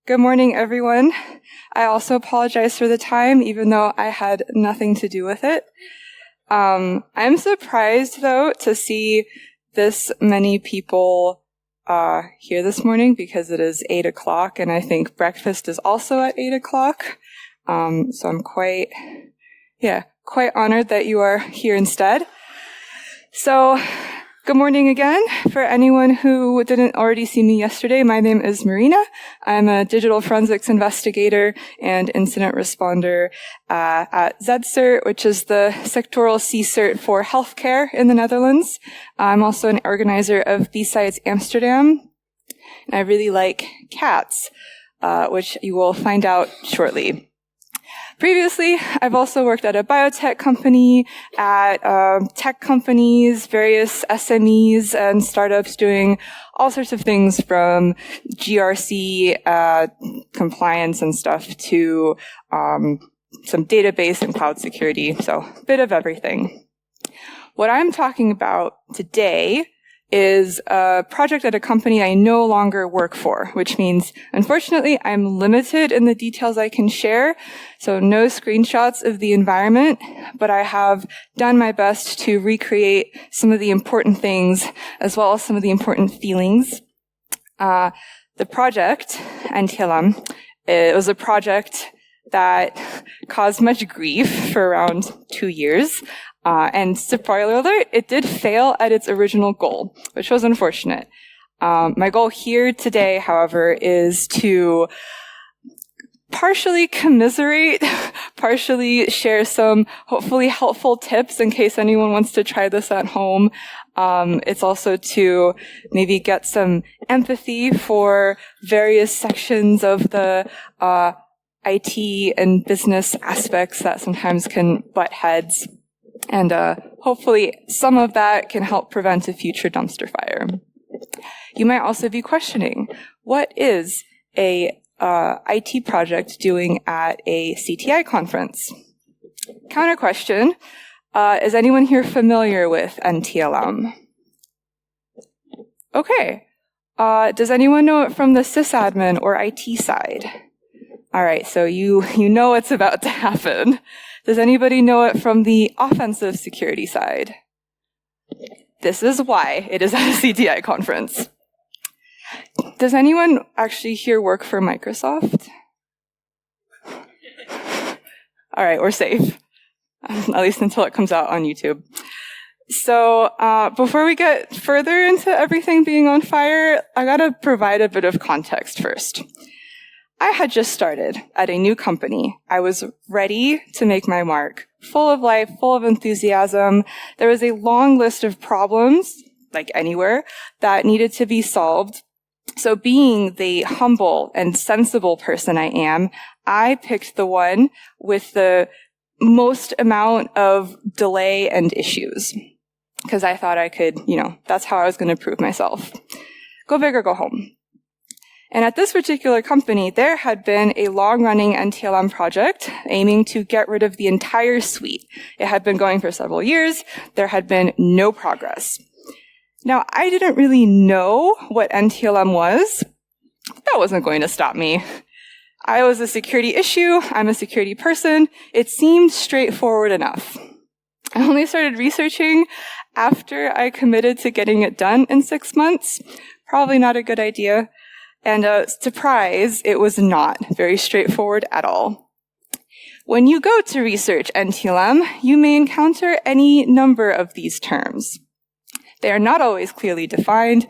Good morning, everyone. I also apologize for the time, even though I had nothing to do with it. I'm surprised, though, to see this many people here this morning because it is 8 o'clock, and I think breakfast is also at 8 o'clock. So I'm quite honored that you are here instead. So, good morning again. For anyone who didn't already see me yesterday, my name is Marina. I'm a digital forensics investigator and incident responder at ZCERT, which is the sectoral C-cert for healthcare in the Netherlands. I'm also an organizer of B-Sides Amsterdam, and I really like cats, which you will find out shortly. Previously, I've also worked at a biotech company, at tech companies, various SMEs and startups doing all sorts of things from GRC compliance and stuff to some database and cloud security, so a bit of everything. What I'm talking about today is a project at a company I no longer work for, which means, unfortunately, I'm limited in the details I can share, so no screenshots of the environment, but I have done my best to recreate some of the important things as well as some of the important feelings. The project, NTLM, it was a project that caused much grief for around 2 years. And spoiler alert, it did fail at its original goal, which was unfortunate. My goal here today, however, is to partially commiserate, partially share some hopefully helpful tips in case anyone wants to try this at home. It's also to maybe get some empathy for various sections of the IT and business aspects that sometimes can butt heads. And hopefully some of that can help prevent a future dumpster fire. You might also be questioning, what is a IT project doing at a CTI conference? Counter question, is anyone here familiar with NTLM? Okay. Does anyone know it from the sysadmin or IT side? All right, so you know what's about to happen. Does anybody know it from the offensive security side? This is why it is at a CTI conference. Does anyone actually here work for Microsoft? All right, we're safe, at least until it comes out on YouTube. So before we get further into everything being on fire, I gotta provide a bit of context first. I had just started at a new company. I was ready to make my mark, full of life, full of enthusiasm. There was a long list of problems, like anywhere, that needed to be solved. So being the humble and sensible person I am, I picked the one with the most amount of delay and issues. Because I thought I could, that's how I was going to prove myself. Go big or go home. And at this particular company, there had been a long-running NTLM project aiming to get rid of the entire suite. It had been going for several years. There had been no progress. Now, I didn't really know what NTLM was. That wasn't going to stop me. I was a security issue. I'm a security person. It seemed straightforward enough. I only started researching after I committed to getting it done in 6 months. Probably not a good idea. And surprise, it was not very straightforward at all. When you go to research NTLM, you may encounter any number of these terms. They are not always clearly defined,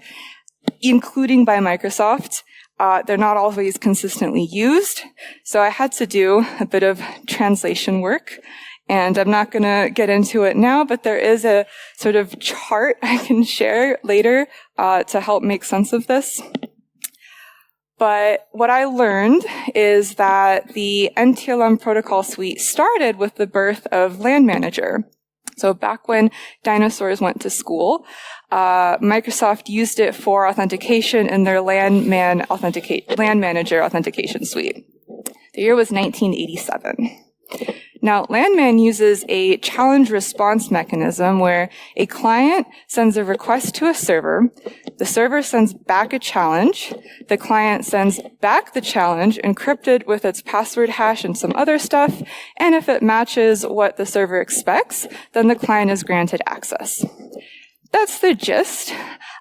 including by Microsoft. They're not always consistently used, so I had to do a bit of translation work. And I'm not going to get into it now, but there is a sort of chart I can share later to help make sense of this. But what I learned is that the NTLM protocol suite started with the birth of LAN Manager. So back when dinosaurs went to school, Microsoft used it for authentication in their LAN Manager authentication suite. The year was 1987. Now, Landman uses a challenge response mechanism where a client sends a request to a server, the server sends back a challenge, the client sends back the challenge encrypted with its password hash and some other stuff, and if it matches what the server expects, then the client is granted access. That's the gist.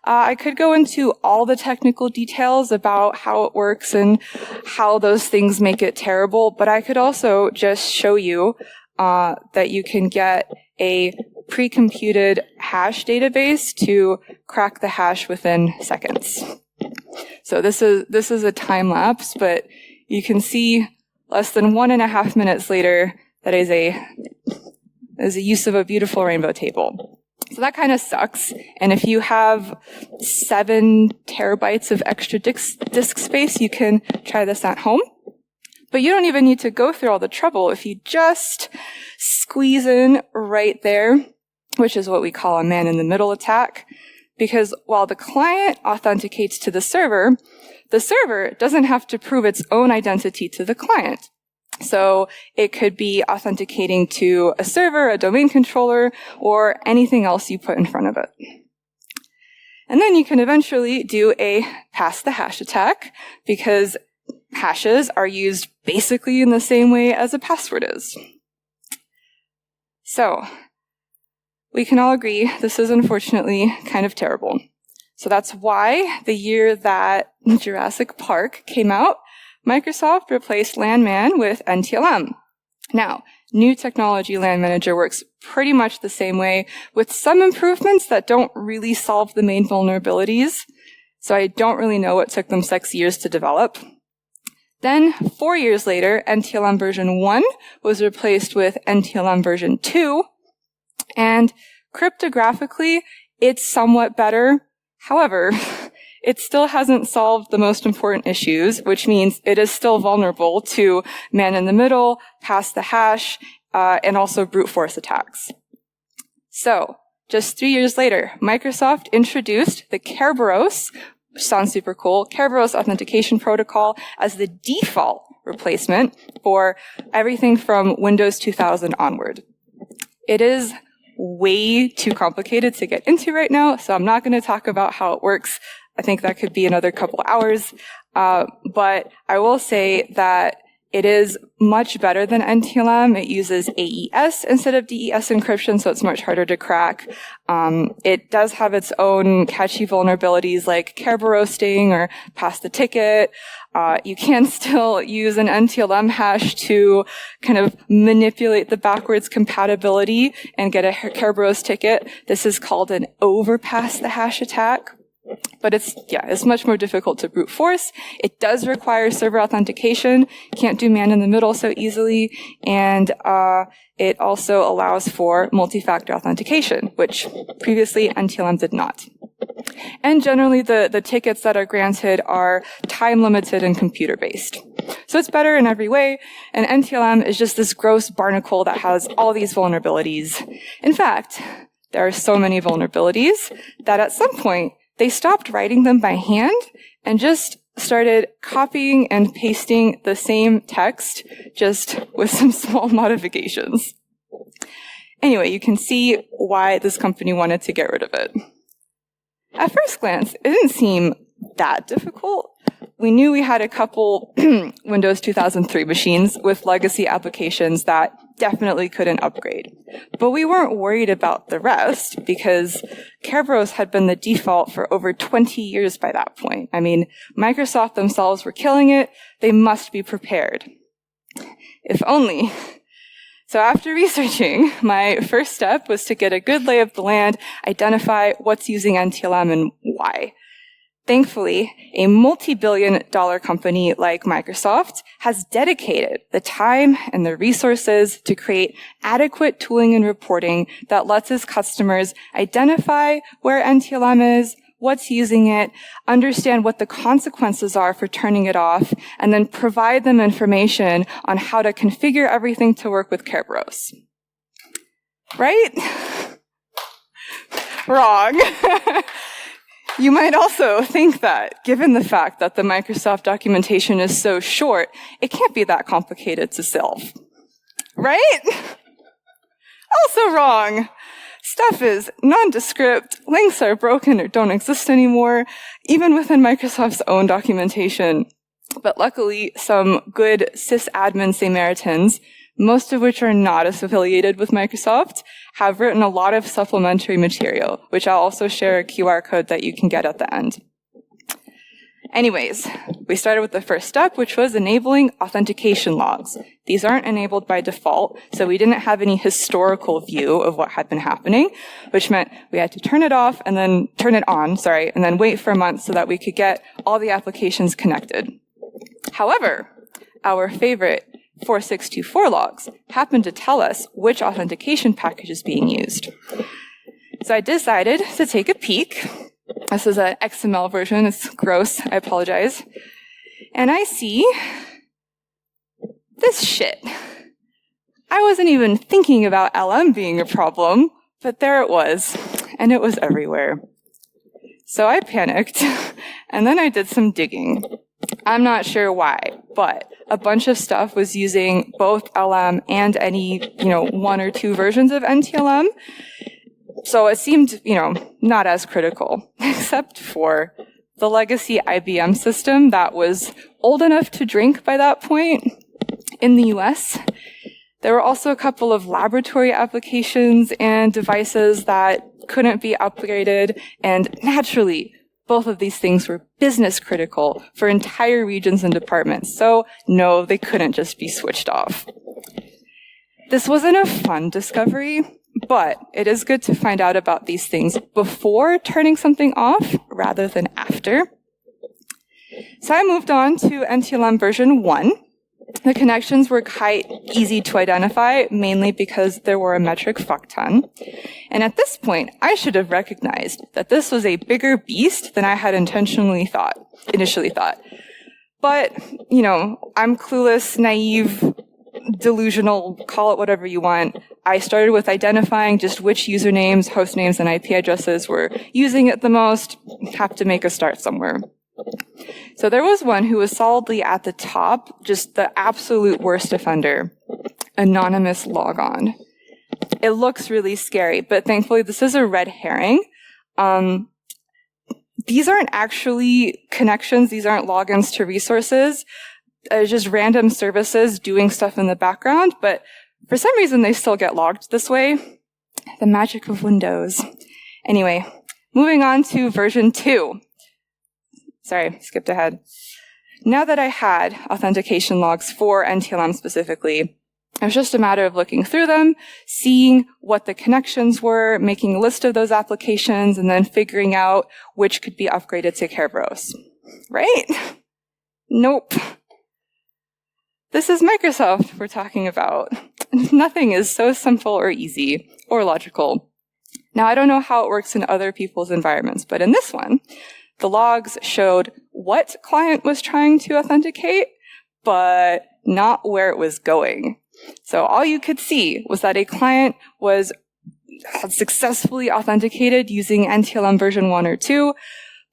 I could go into all the technical details about how it works and how those things make it terrible, but I could also just show you that you can get a pre-computed hash database to crack the hash within seconds. So this is a time lapse, but you can see less than 1.5 minutes later that is a use of a beautiful rainbow table. So that kind of sucks. And if you have 7 terabytes of extra disk space, you can try this at home. But you don't even need to go through all the trouble if you just squeeze in right there, which is what we call a man-in-the-middle attack. Because while the client authenticates to the server doesn't have to prove its own identity to the client. So it could be authenticating to a server, a domain controller, or anything else you put in front of it. And then you can eventually do a pass the hash attack, because hashes are used basically in the same way as a password is. So we can all agree this is unfortunately kind of terrible. So that's why the year that Jurassic Park came out, Microsoft replaced Landman with NTLM. Now, new technology LAN Manager works pretty much the same way, with some improvements that don't really solve the main vulnerabilities. So I don't really know what took them 6 years to develop. Then, 4 years later, NTLM version 1 was replaced with NTLM version 2. And cryptographically, it's somewhat better. However, it still hasn't solved the most important issues, which means it is still vulnerable to man-in-the-middle, pass the hash, and also brute force attacks. So, just 3 years later, Microsoft introduced the Kerberos, which sounds super cool, Kerberos Authentication Protocol as the default replacement for everything from Windows 2000 onward. It is way too complicated to get into right now, so I'm not going to talk about how it works. I think that could be another couple hours. But I will say that it is much better than NTLM. It uses AES instead of DES encryption, so it's much harder to crack. It does have its own catchy vulnerabilities like Kerberosting or pass the ticket. You can still use an NTLM hash to kind of manipulate the backwards compatibility and get a Kerberos ticket. This is called an overpass the hash attack. But it's much more difficult to brute force. It does require server authentication. Can't do man-in-the-middle so easily. And it also allows for multi-factor authentication, which previously NTLM did not. And generally, the tickets that are granted are time-limited and computer-based. So it's better in every way, and NTLM is just this gross barnacle that has all these vulnerabilities. In fact, there are so many vulnerabilities that at some point, they stopped writing them by hand and just started copying and pasting the same text, just with some small modifications. Anyway, you can see why this company wanted to get rid of it. At first glance, it didn't seem that difficult. We knew we had a couple Windows 2003 machines with legacy applications that definitely couldn't upgrade. But we weren't worried about the rest because Kerberos had been the default for over 20 years by that point. I mean, Microsoft themselves were killing it. They must be prepared. If only. So after researching, my first step was to get a good lay of the land, identify what's using NTLM and why. Thankfully, a multi-billion-dollar company like Microsoft has dedicated the time and the resources to create adequate tooling and reporting that lets its customers identify where NTLM is, what's using it, understand what the consequences are for turning it off, and then provide them information on how to configure everything to work with Kerberos. Right? Wrong. You might also think that, given the fact that the Microsoft documentation is so short, it can't be that complicated to solve. right? Also wrong. Stuff is nondescript, links are broken or don't exist anymore, even within Microsoft's own documentation. But luckily, some good sysadmin Samaritans, most of which are not affiliated with Microsoft, have written a lot of supplementary material, which I'll also share a QR code that you can get at the end. Anyways, we started with the first step, which was enabling authentication logs. These aren't enabled by default, so we didn't have any historical view of what had been happening, which meant we had to turn it on, and then wait for a month so that we could get all the applications connected. However, our favorite 4624 logs happened to tell us which authentication package is being used. So I decided to take a peek. This is an XML version. It's gross. I apologize. And I see this shit. I wasn't even thinking about LM being a problem, but there it was, and it was everywhere. So I panicked, and then I did some digging. I'm not sure why, but a bunch of stuff was using both LM and any, one or two versions of NTLM. So it seemed, not as critical, except for the legacy IBM system that was old enough to drink by that point in the US. There were also a couple of laboratory applications and devices that couldn't be upgraded, and naturally, both of these things were business critical for entire regions and departments. So no, they couldn't just be switched off. This wasn't a fun discovery, but it is good to find out about these things before turning something off rather than after. So I moved on to NTLM version 1. The connections were quite easy to identify, mainly because there were a metric fuck ton. And at this point, I should have recognized that this was a bigger beast than I had initially thought. But, I'm clueless, naive, delusional, call it whatever you want. I started with identifying just which usernames, host names, and IP addresses were using it the most. Have to make a start somewhere. So there was one who was solidly at the top, just the absolute worst offender, anonymous logon. It looks really scary, but thankfully this is a red herring. These aren't actually connections. These aren't logins to resources. Just random services doing stuff in the background, but for some reason they still get logged this way. The magic of Windows. Anyway, moving on to version 2. Sorry, skipped ahead. Now that I had authentication logs for NTLM specifically, it was just a matter of looking through them, seeing what the connections were, making a list of those applications, and then figuring out which could be upgraded to Kerberos. Right? Nope. This is Microsoft we're talking about. Nothing is so simple or easy or logical. Now, I don't know how it works in other people's environments, but in this one, the logs showed what client was trying to authenticate, but not where it was going. So all you could see was that a client had successfully authenticated using NTLM version 1 or 2,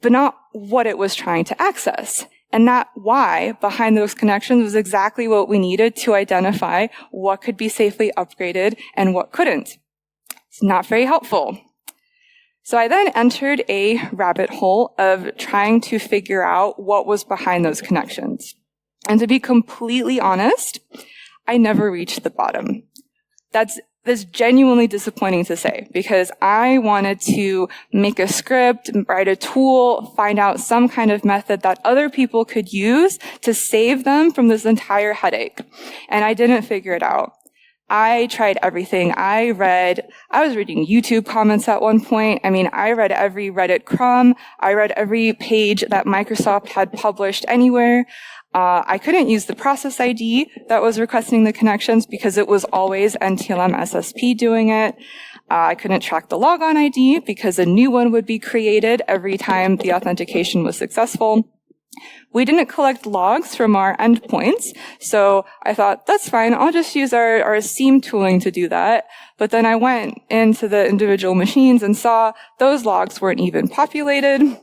but not what it was trying to access. And that why behind those connections was exactly what we needed to identify what could be safely upgraded and what couldn't. It's not very helpful. So I then entered a rabbit hole of trying to figure out what was behind those connections. And to be completely honest, I never reached the bottom. That's genuinely disappointing to say, because I wanted to make a script, write a tool, find out some kind of method that other people could use to save them from this entire headache. And I didn't figure it out. I tried everything. I was reading YouTube comments at one point. I read every Reddit crumb. I read every page that Microsoft had published anywhere. I couldn't use the process ID that was requesting the connections because it was always NTLM SSP doing it. I couldn't track the logon ID because a new one would be created every time the authentication was successful. We didn't collect logs from our endpoints, so I thought, that's fine, I'll just use our SIEM tooling to do that. But then I went into the individual machines and saw those logs weren't even populated.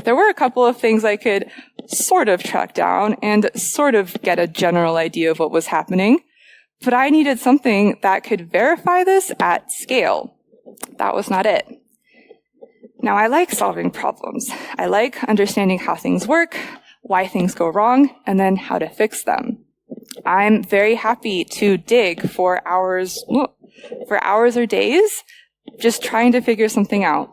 There were a couple of things I could sort of track down and sort of get a general idea of what was happening. But I needed something that could verify this at scale. That was not it. Now, I like solving problems. I like understanding how things work, why things go wrong, and then how to fix them. I'm very happy to dig for hours or days, just trying to figure something out.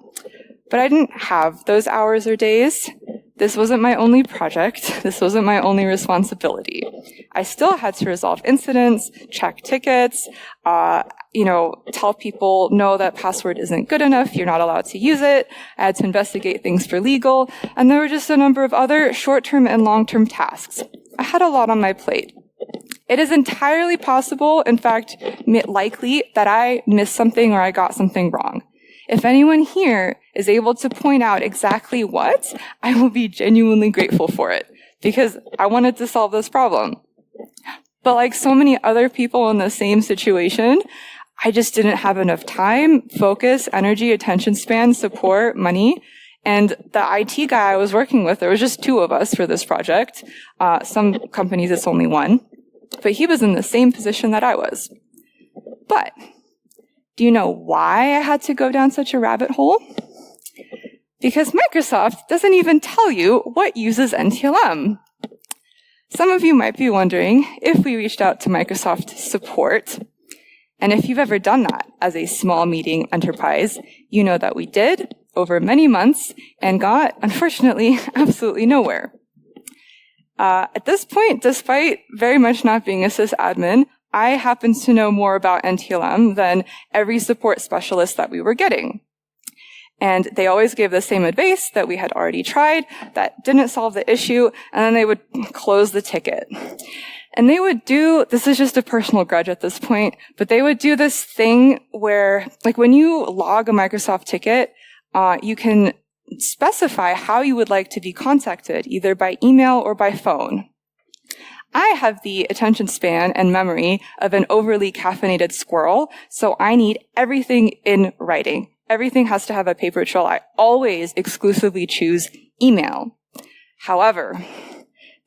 But I didn't have those hours or days. This wasn't my only project. This wasn't my only responsibility. I still had to resolve incidents, check tickets, tell people, no, that password isn't good enough. You're not allowed to use it. I had to investigate things for legal. And there were just a number of other short-term and long-term tasks. I had a lot on my plate. It is entirely possible, in fact, likely, that I missed something or I got something wrong. If anyone here is able to point out exactly what, I will be genuinely grateful for it, because I wanted to solve this problem. But like so many other people in the same situation, I just didn't have enough time, focus, energy, attention span, support, money. And the IT guy I was working with, there was just 2 of us for this project. Some companies it's only 1. But he was in the same position that I was. But do you know why I had to go down such a rabbit hole? Because Microsoft doesn't even tell you what uses NTLM. Some of you might be wondering if we reached out to Microsoft support. And if you've ever done that as a small medium enterprise, you know that we did over many months and got, unfortunately, absolutely nowhere. At this point, despite very much not being a sysadmin, I happened to know more about NTLM than every support specialist that we were getting. And they always gave the same advice that we had already tried, that didn't solve the issue, and then they would close the ticket. And they would do, this is just a personal grudge at this point, but they would do this thing where, like when you log a Microsoft ticket, you can specify how you would like to be contacted, either by email or by phone. I have the attention span and memory of an overly caffeinated squirrel, so I need everything in writing. Everything has to have a paper trail. I always exclusively choose email. However,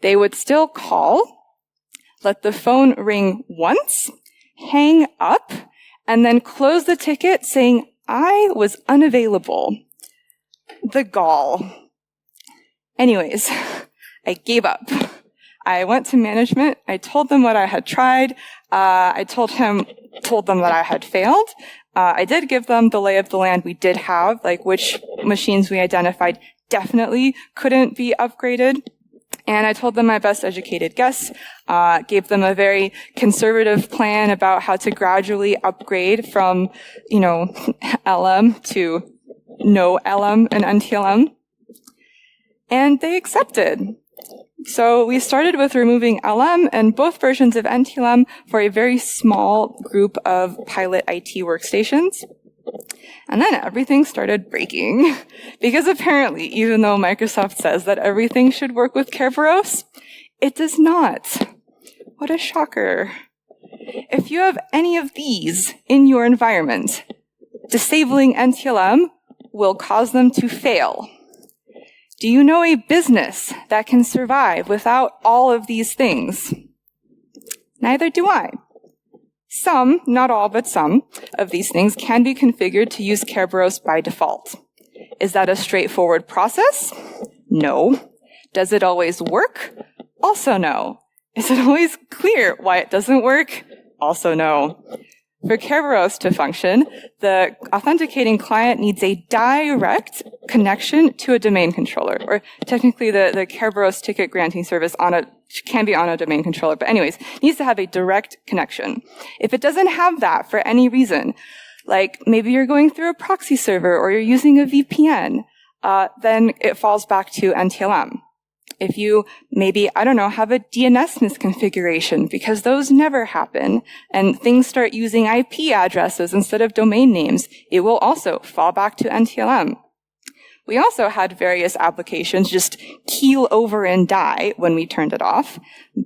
they would still call, let the phone ring once, hang up, and then close the ticket saying, I was unavailable. The gall. Anyways, I gave up. I went to management. I told them what I had tried. I told them that I had failed. I did give them the lay of the land we did have, like which machines we identified definitely couldn't be upgraded. And I told them my best educated guess, gave them a very conservative plan about how to gradually upgrade from, LM to no LM and NTLM. And they accepted. So we started with removing LM and both versions of NTLM for a very small group of pilot IT workstations. And then everything started breaking. Because apparently, even though Microsoft says that everything should work with Kerberos, it does not. What a shocker. If you have any of these in your environment, disabling NTLM will cause them to fail. Do you know a business that can survive without all of these things? Neither do I. Some, not all, but some of these things can be configured to use Kerberos by default. Is that a straightforward process? No. Does it always work? Also no. Is it always clear why it doesn't work? Also no. For Kerberos to function, the authenticating client needs a direct connection to a domain controller, or technically the Kerberos ticket granting service can be on a domain controller, but anyways, needs to have a direct connection. If it doesn't have that for any reason, like maybe you're going through a proxy server or you're using a VPN, then it falls back to NTLM. If you maybe, have a DNS misconfiguration, because those never happen, and things start using IP addresses instead of domain names, it will also fall back to NTLM. We also had various applications just keel over and die when we turned it off,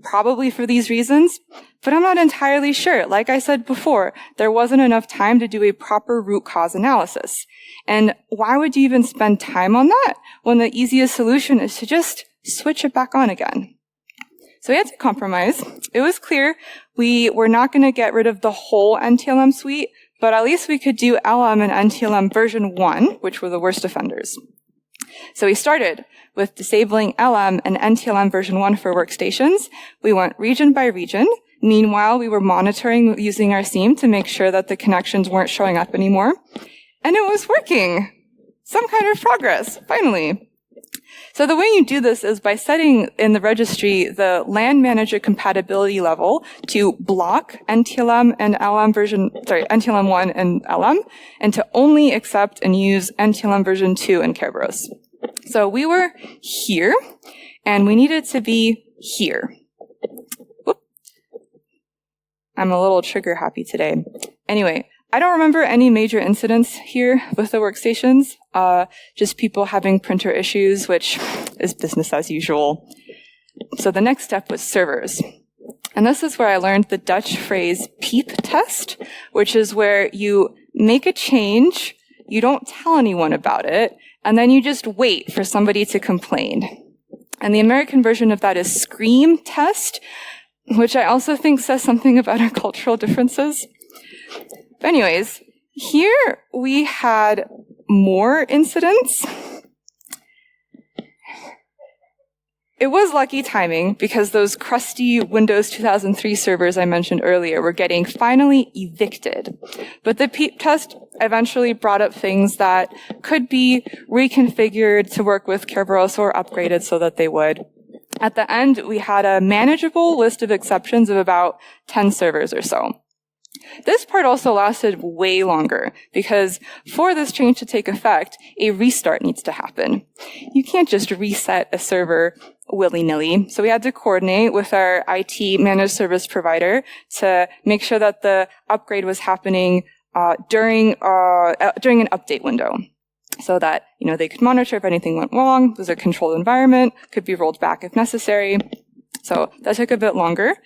probably for these reasons, but I'm not entirely sure. Like I said before, there wasn't enough time to do a proper root cause analysis. And why would you even spend time on that when the easiest solution is to just switch it back on again? So we had to compromise. It was clear we were not going to get rid of the whole NTLM suite, but at least we could do LM and NTLM version 1, which were the worst offenders. So we started with disabling LM and NTLM version 1 for workstations. We went region by region. Meanwhile, we were monitoring using our SIEM to make sure that the connections weren't showing up anymore. And it was working. Some kind of progress, finally. So the way you do this is by setting in the registry the LAN manager compatibility level to block NTLM and NTLM 1 and LM, and to only accept and use NTLM version 2 and Kerberos. So we were here, and we needed to be here. Whoop. I'm a little trigger happy today. Anyway, I don't remember any major incidents here with the workstations, just people having printer issues, which is business as usual. So the next step was servers. And this is where I learned the Dutch phrase peep test, which is where you make a change, you don't tell anyone about it, and then you just wait for somebody to complain. And the American version of that is scream test, which I also think says something about our cultural differences. But anyways, here we had more incidents. It was lucky timing because those crusty Windows 2003 servers I mentioned earlier were getting finally evicted. But the peep test eventually brought up things that could be reconfigured to work with Kerberos or upgraded so that they would. At the end, we had a manageable list of exceptions of about 10 servers or so. This part also lasted way longer because for this change to take effect, a restart needs to happen. You can't just reset a server willy-nilly. So we had to coordinate with our IT managed service provider to make sure that the upgrade was happening during an update window, so that they could monitor if anything went wrong. It was a controlled environment, could be rolled back if necessary. So that took a bit longer.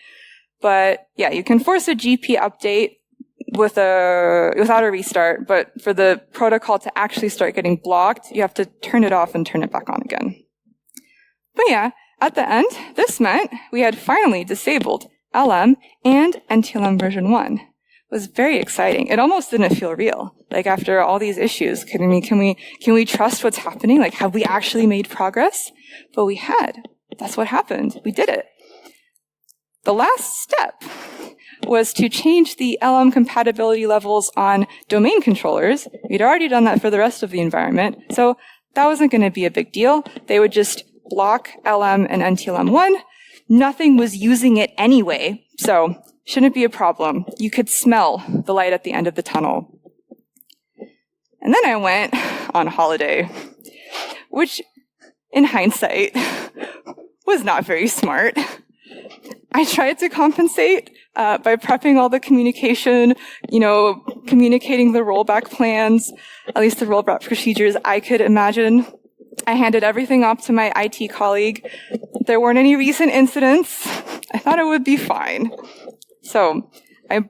But yeah, you can force a GP update without a restart, but for the protocol to actually start getting blocked, you have to turn it off and turn it back on again. But yeah, at the end, this meant we had finally disabled LM and NTLM version 1. It was very exciting. It almost didn't feel real. Like after all these issues, can we trust what's happening? Like, have we actually made progress? But we had. That's what happened. We did it. The last step was to change the LM compatibility levels on domain controllers. We'd already done that for the rest of the environment, so that wasn't going to be a big deal. They would just block LM and NTLM 1. Nothing was using it anyway, so shouldn't be a problem. You could smell the light at the end of the tunnel. And then I went on holiday, which, in hindsight, was not very smart. I tried to compensate by prepping all the communication, communicating the rollback plans, at least the rollback procedures I could imagine. I handed everything off to my IT colleague. There weren't any recent incidents. I thought it would be fine. So I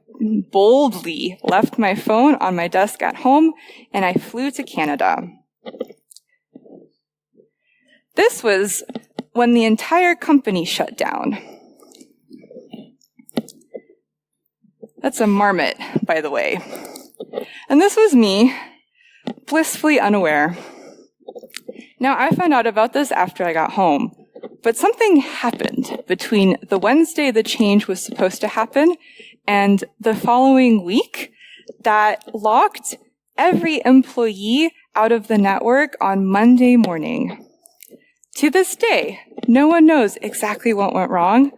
boldly left my phone on my desk at home, and I flew to Canada. This was when the entire company shut down. That's a marmot, by the way. And this was me, blissfully unaware. Now, I found out about this after I got home, but something happened between the Wednesday the change was supposed to happen and the following week that locked every employee out of the network on Monday morning. To this day, no one knows exactly what went wrong,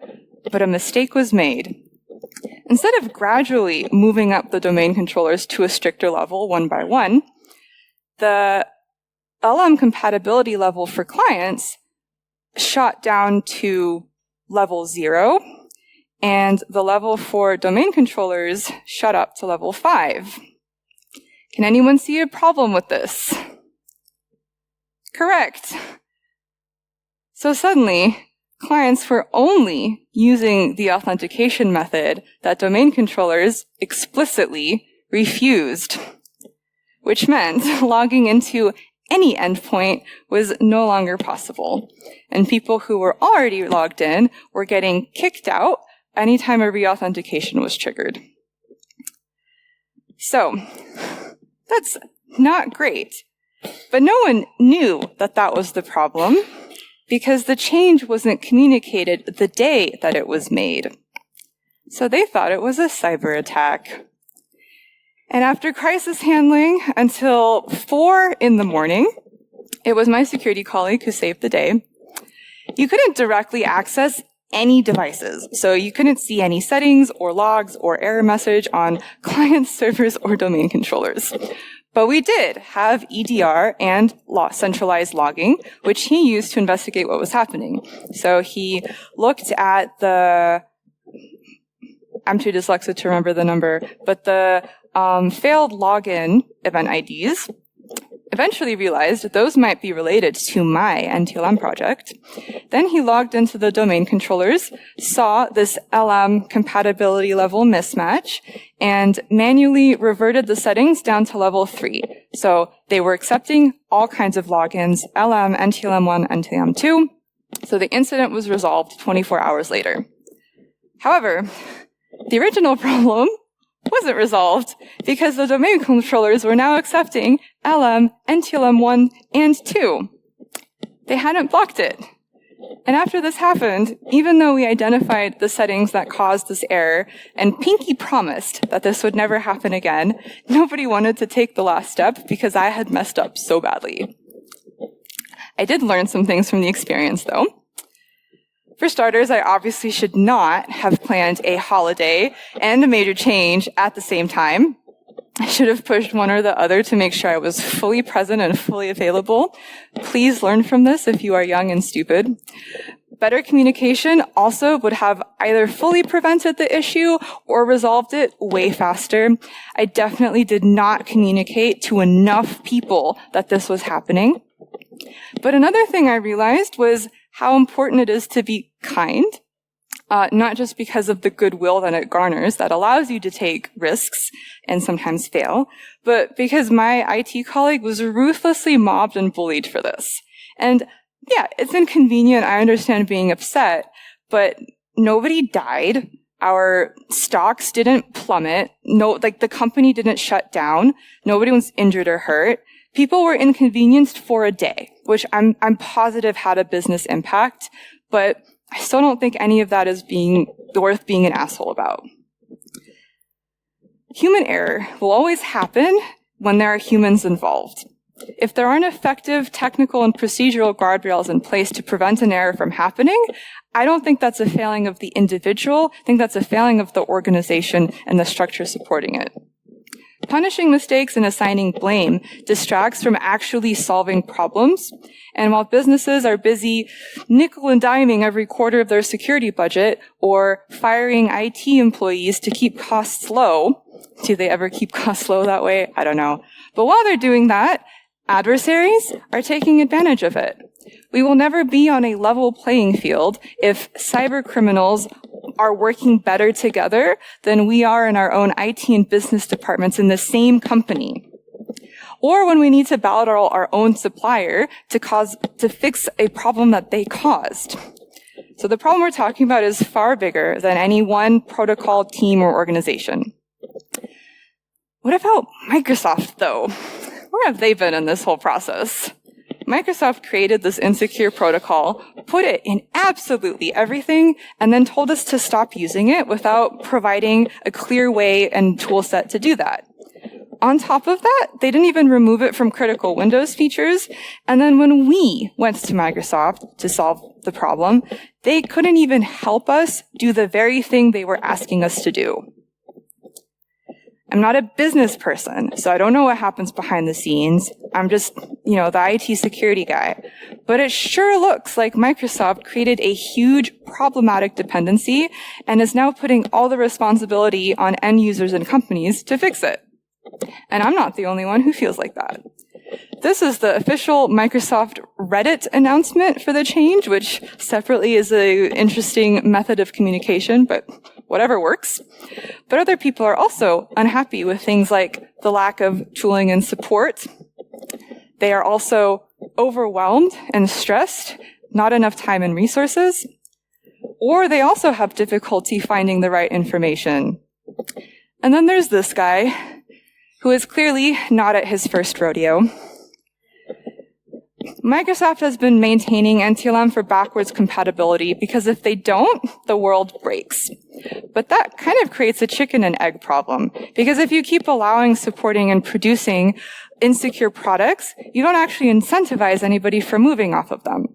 but a mistake was made. Instead of gradually moving up the domain controllers to a stricter level one by one, the LM compatibility level for clients shot down to level 0, and the level for domain controllers shot up to level 5. Can anyone see a problem with this? Correct. So suddenly, clients were only using the authentication method that domain controllers explicitly refused, which meant logging into any endpoint was no longer possible. And people who were already logged in were getting kicked out anytime a reauthentication was triggered. So, that's not great. But no one knew that that was the problem because the change wasn't communicated the day that it was made. So they thought it was a cyber attack. And after crisis handling until 4 a.m, it was my security colleague who saved the day. You couldn't directly access any devices. So you couldn't see any settings or logs or error message on client servers or domain controllers. But we did have EDR and centralized logging, which he used to investigate what was happening. So he looked at I'm too dyslexic to remember the number, but the failed login event IDs, eventually realized that those might be related to my NTLM project. Then he logged into the domain controllers, saw this LM compatibility level mismatch, and manually reverted the settings down to level 3. So they were accepting all kinds of logins, LM, NTLM1, NTLM2. So the incident was resolved 24 hours later. However, the original problem wasn't resolved because the domain controllers were now accepting LM, NTLM1, and 2. They hadn't blocked it. And after this happened, even though we identified the settings that caused this error and pinky promised that this would never happen again, nobody wanted to take the last step because I had messed up so badly. I did learn some things from the experience, though. For starters, I obviously should not have planned a holiday and a major change at the same time. I should have pushed one or the other to make sure I was fully present and fully available. Please learn from this if you are young and stupid. Better communication also would have either fully prevented the issue or resolved it way faster. I definitely did not communicate to enough people that this was happening. But another thing I realized was how important it is to be kind, not just because of the goodwill that it garners that allows you to take risks and sometimes fail, but because my IT colleague was ruthlessly mobbed and bullied for this. And yeah, it's inconvenient. I understand being upset, but nobody died. Our stocks didn't plummet. The company didn't shut down. Nobody was injured or hurt. People were inconvenienced for a day, which I'm positive had a business impact, but I still don't think any of that is worth being an asshole about. Human error will always happen when there are humans involved. If there aren't effective technical and procedural guardrails in place to prevent an error from happening, I don't think that's a failing of the individual. I think that's a failing of the organization and the structure supporting it. Punishing mistakes and assigning blame distracts from actually solving problems. And while businesses are busy nickel and diming every quarter of their security budget or firing IT employees to keep costs low, do they ever keep costs low that way? I don't know. But while they're doing that, adversaries are taking advantage of it. We will never be on a level playing field if cyber criminals are working better together than we are in our own IT and business departments in the same company. Or when we need to battle our own supplier to fix a problem that they caused. So the problem we're talking about is far bigger than any one protocol, team, or organization. What about Microsoft, though? Where have they been in this whole process? Microsoft created this insecure protocol, put it in absolutely everything, and then told us to stop using it without providing a clear way and tool set to do that. On top of that, they didn't even remove it from critical Windows features, and then when we went to Microsoft to solve the problem, they couldn't even help us do the very thing they were asking us to do. I'm not a business person, so I don't know what happens behind the scenes. I'm just, the IT security guy. But it sure looks like Microsoft created a huge problematic dependency and is now putting all the responsibility on end users and companies to fix it. And I'm not the only one who feels like that. This is the official Microsoft Reddit announcement for the change, which separately is an interesting method of communication, but whatever works. But other people are also unhappy with things like the lack of tooling and support. They are also overwhelmed and stressed, not enough time and resources, or they also have difficulty finding the right information. And then there's this guy, who is clearly not at his first rodeo. Microsoft has been maintaining NTLM for backwards compatibility because if they don't, the world breaks. But that kind of creates a chicken and egg problem, because if you keep allowing, supporting, and producing insecure products, you don't actually incentivize anybody for moving off of them.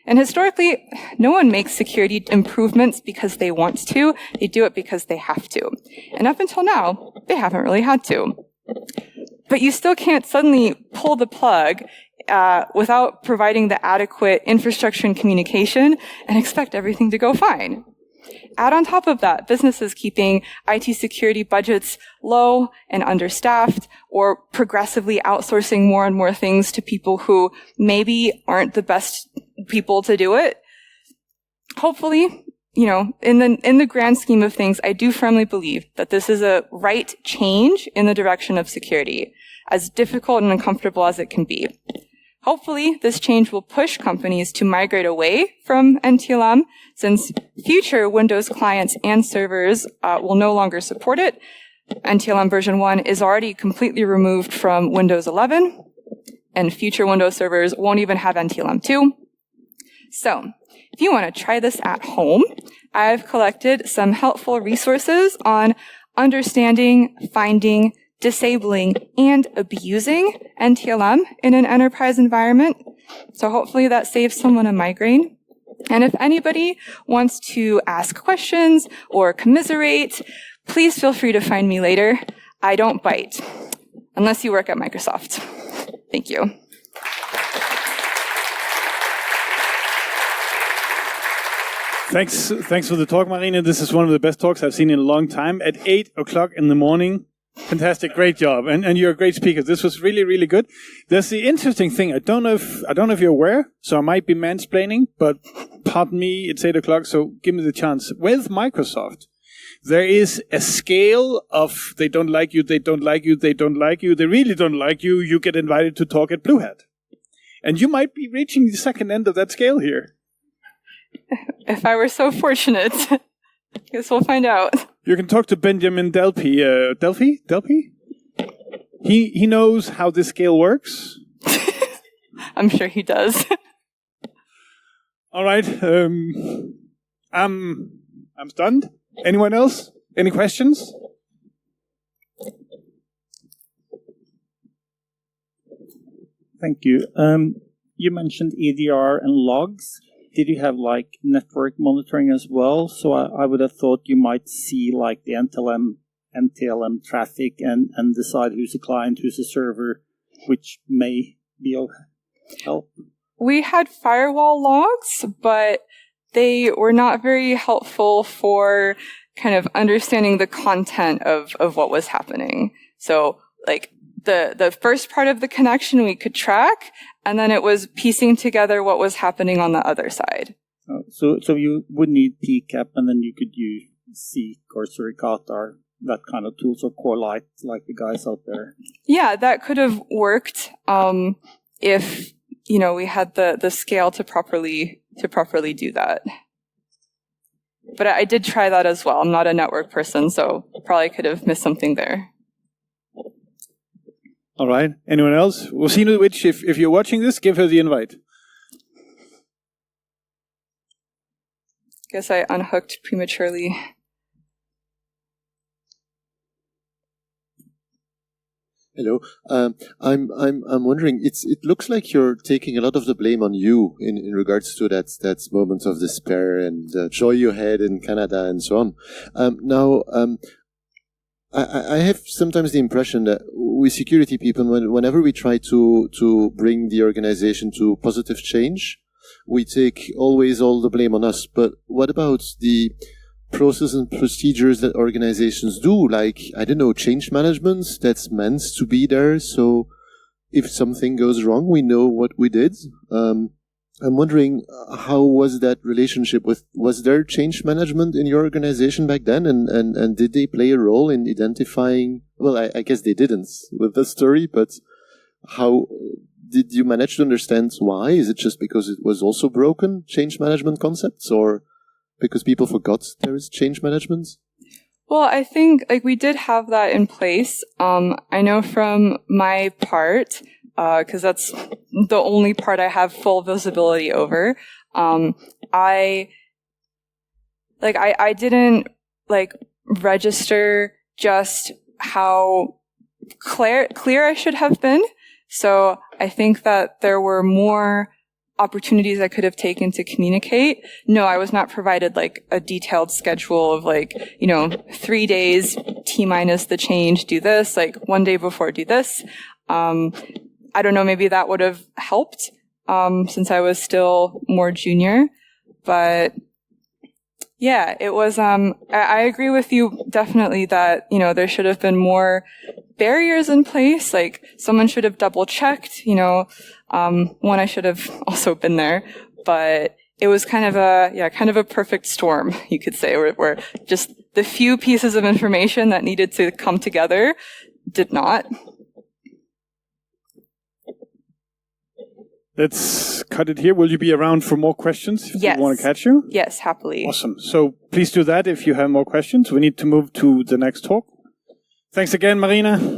And historically, no one makes security improvements because they want to. They do it because they have to. And up until now, they haven't really had to. But you still can't suddenly pull the plug without providing the adequate infrastructure and communication and expect everything to go fine. Add on top of that, businesses keeping IT security budgets low and understaffed, or progressively outsourcing more and more things to people who maybe aren't the best people to do it. Hopefully, in the grand scheme of things, I do firmly believe that this is a right change in the direction of security, as difficult and uncomfortable as it can be. Hopefully, this change will push companies to migrate away from NTLM, since future Windows clients and servers will no longer support it. NTLM version 1 is already completely removed from Windows 11, and future Windows servers won't even have NTLM 2. So, if you want to try this at home, I've collected some helpful resources on understanding, finding, disabling, and abusing NTLM in an enterprise environment. So hopefully that saves someone a migraine. And if anybody wants to ask questions or commiserate, please feel free to find me later. I don't bite, unless you work at Microsoft. Thank you. Thanks for the talk, Marina. This is one of the best talks I've seen in a long time. At 8 o'clock in the morning. Fantastic, great job, and you're a great speaker. This was really, really good. There's the interesting thing. I don't know if you're aware, so I might be mansplaining, but pardon me. It's 8 o'clock, so give me the chance. With Microsoft, there is a scale of they don't like you, they don't like you, they don't like you, they really don't like you. You get invited to talk at Blue Hat, and you might be reaching the second end of that scale here. If I were so fortunate, guess we'll find out. You can talk to Benjamin Delpy. Delpy? He knows how this scale works. I'm sure he does. All right. I'm stunned. Anyone else? Any questions? Thank you. You mentioned EDR and logs. Did you have network monitoring as well? So I would have thought you might see the NTLM traffic and decide who's a client, who's a server, which may be of help. We had firewall logs, but they were not very helpful for kind of understanding the content of what was happening. So the first part of the connection we could track, and then it was piecing together what was happening on the other side. So you would need PCAP, and then you could use Seek or Suricata, that kind of tools, or Corelight, like the guys out there. Yeah, that could have worked if we had the scale to properly do that. But I did try that as well. I'm not a network person, so probably could have missed something there. All right. Anyone else? Wosinovic, if you're watching this, give her the invite. Guess I unhooked prematurely. Hello. I'm wondering. It looks like you're taking a lot of the blame on you in regards to that moment of despair and joy you had in Canada and so on. I have sometimes the impression that we security people, whenever we try to bring the organization to positive change, we take always all the blame on us. But what about the process and procedures that organizations do? Change management that's meant to be there. So if something goes wrong, we know what we did. I'm wondering, how was that relationship was there change management in your organization back then? And did they play a role in identifying, well, I guess they didn't with the story, but how did you manage to understand why? Is it just because it was also broken, change management concepts, or because people forgot there is change management? Well, I think we did have that in place. I know from my part, because that's the only part I have full visibility over. I didn't register just how clear I should have been. So I think that there were more opportunities I could have taken to communicate. No, I was not provided a detailed schedule of 3 days, T- the change, do this, 1 day before do this. I don't know, maybe that would have helped, since I was still more junior, but yeah, it was, I agree with you definitely that, there should have been more barriers in place. Someone should have double checked, one, I should have also been there, but it was kind of a perfect storm, you could say, where just the few pieces of information that needed to come together did not. Let's cut it here. Will you be around for more questions if Yes. we want to catch you? Yes, happily. Awesome. So please do that if you have more questions. We need to move to the next talk. Thanks again, Marina.